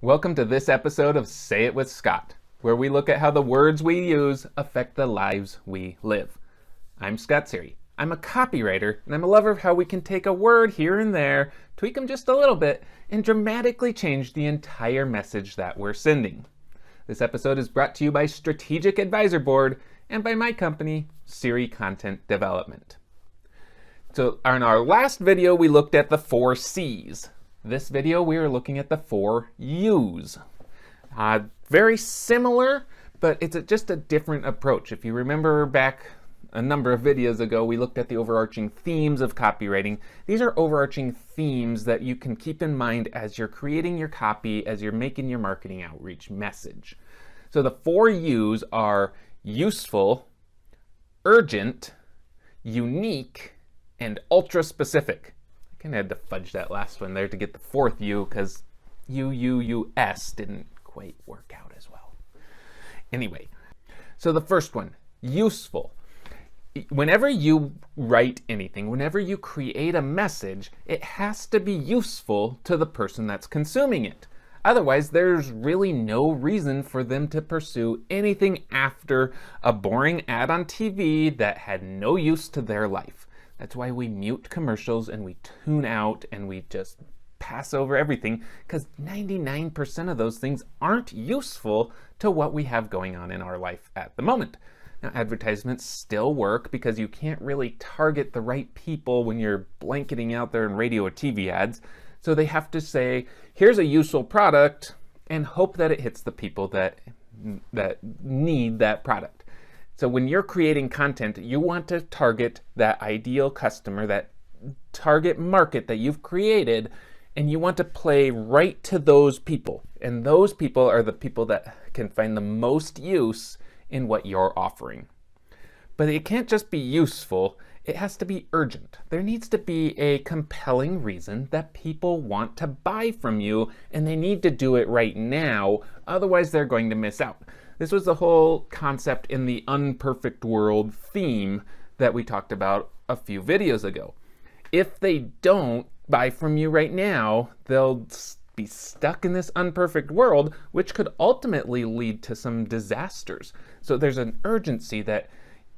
Welcome to this episode of Say It with Scott, where we look at how the words we use affect the lives we live. I'm Scott Sery. I'm a copywriter, and I'm a lover of how we can take a word here and there, tweak them just a little bit, and dramatically change the entire message that we're sending. This episode is brought to you by Strategic Advisor Board and by my company, Sery Content Development. So in our last video, we looked at the 4 C's. This video, we are looking at the 4 U's. Very similar, but it's just a different approach. If you remember back a number of videos ago, we looked at the overarching themes of copywriting. These are overarching themes that you can keep in mind as you're creating your copy, as you're making your marketing outreach message. So the 4 U's are useful, urgent, unique, and ultra specific. I kind of had to fudge that last one there to get the 4th U because U-S didn't quite work out as well. Anyway, so the first one, useful. Whenever you write anything, whenever you create a message, it has to be useful to the person that's consuming it. Otherwise, there's really no reason for them to pursue anything after a boring ad on TV that had no use to their life. That's why we mute commercials and we tune out and we just pass over everything, because 99% of those things aren't useful to what we have going on in our life at the moment. Now, advertisements still work because you can't really target the right people when you're blanketing out there in radio or TV ads. So they have to say, here's a useful product, and hope that it hits the people that need that product. So when you're creating content, you want to target that ideal customer, that target market that you've created, and you want to play right to those people. And those people are the people that can find the most use in what you're offering. But it can't just be useful, it has to be urgent. There needs to be a compelling reason that people want to buy from you, and they need to do it right now, otherwise they're going to miss out. This was the whole concept in the unperfect world theme that we talked about a few videos ago. If they don't buy from you right now, they'll be stuck in this unperfect world, which could ultimately lead to some disasters. So there's an urgency that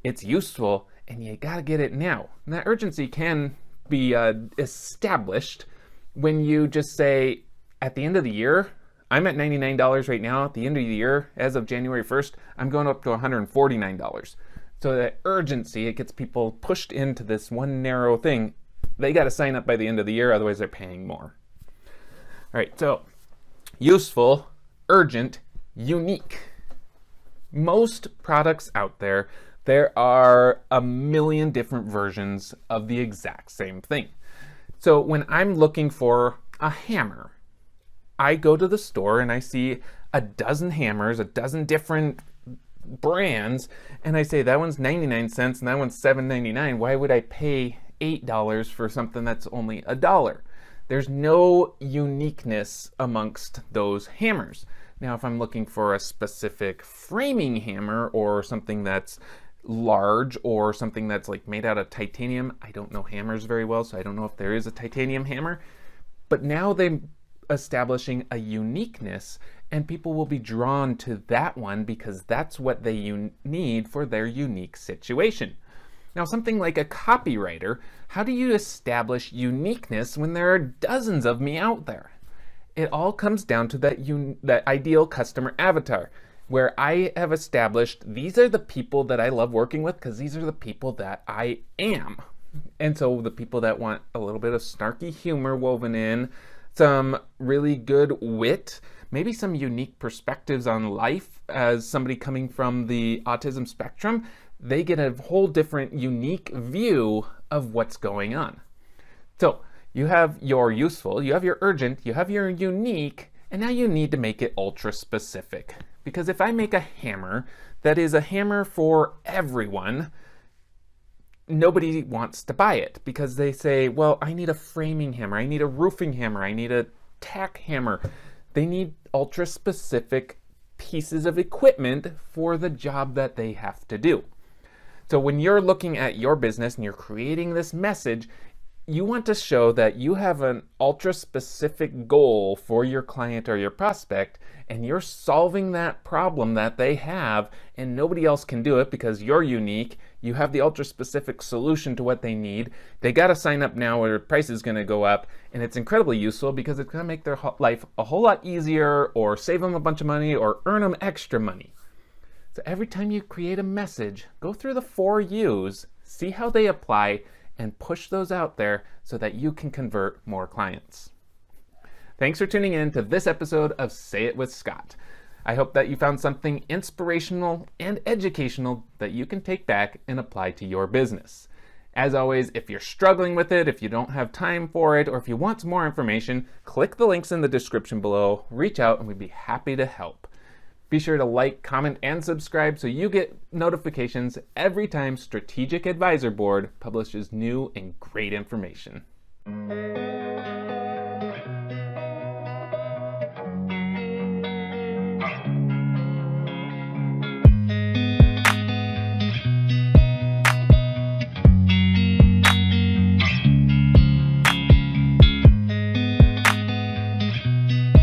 it's useful and you gotta get it now. And that urgency can be established when you just say, at the end of the year, I'm at $99 right now. At the end of the year, as of January 1st, I'm going up to $149. So that urgency, it gets people pushed into this one narrow thing. They got to sign up by the end of the year, otherwise they're paying more. All right, so useful, urgent, unique. Most products out there, there are a million different versions of the exact same thing. So when I'm looking for a hammer, I go to the store and I see a dozen hammers, a dozen different brands, and I say that one's 99 cents and that one's $7.99. Why would I pay $8 for something that's only $1? There's no uniqueness amongst those hammers. Now, if I'm looking for a specific framing hammer or something that's large or something that's like made out of titanium, I don't know hammers very well, so I don't know if there is a titanium hammer. But now they're establishing a uniqueness, and people will be drawn to that one because that's what they need for their unique situation. Now, something like a copywriter, how do you establish uniqueness when there are dozens of me out there? It all comes down to that ideal customer avatar, where I have established these are the people that I love working with because these are the people that I am. And so the people that want a little bit of snarky humor woven in, some really good wit, maybe some unique perspectives on life as somebody coming from the autism spectrum, they get a whole different unique view of what's going on. So you have your useful, you have your urgent, you have your unique, and now you need to make it ultra specific. Because if I make a hammer that is a hammer for everyone, nobody wants to buy it because they say, well, I need a framing hammer, I need a roofing hammer, I need a tack hammer. They need ultra specific pieces of equipment for the job that they have to do. So when you're looking at your business and you're creating this message, You want to show that you have an ultra-specific goal for your client or your prospect, and you're solving that problem that they have, and nobody else can do it because you're unique. You have the ultra-specific solution to what they need. They got to sign up now or their price is going to go up, and it's incredibly useful because it's going to make their life a whole lot easier, or save them a bunch of money, or earn them extra money. So every time you create a message, go through the 4 U's, see how they apply, and push those out there so that you can convert more clients. Thanks for tuning in to this episode of Say It with Scott. I hope that you found something inspirational and educational that you can take back and apply to your business. As always, if you're struggling with it, if you don't have time for it, or if you want some more information, click the links in the description below, reach out, and we'd be happy to help. Be sure to like, comment, and subscribe so you get notifications every time Strategic Advisor Board publishes new and great information.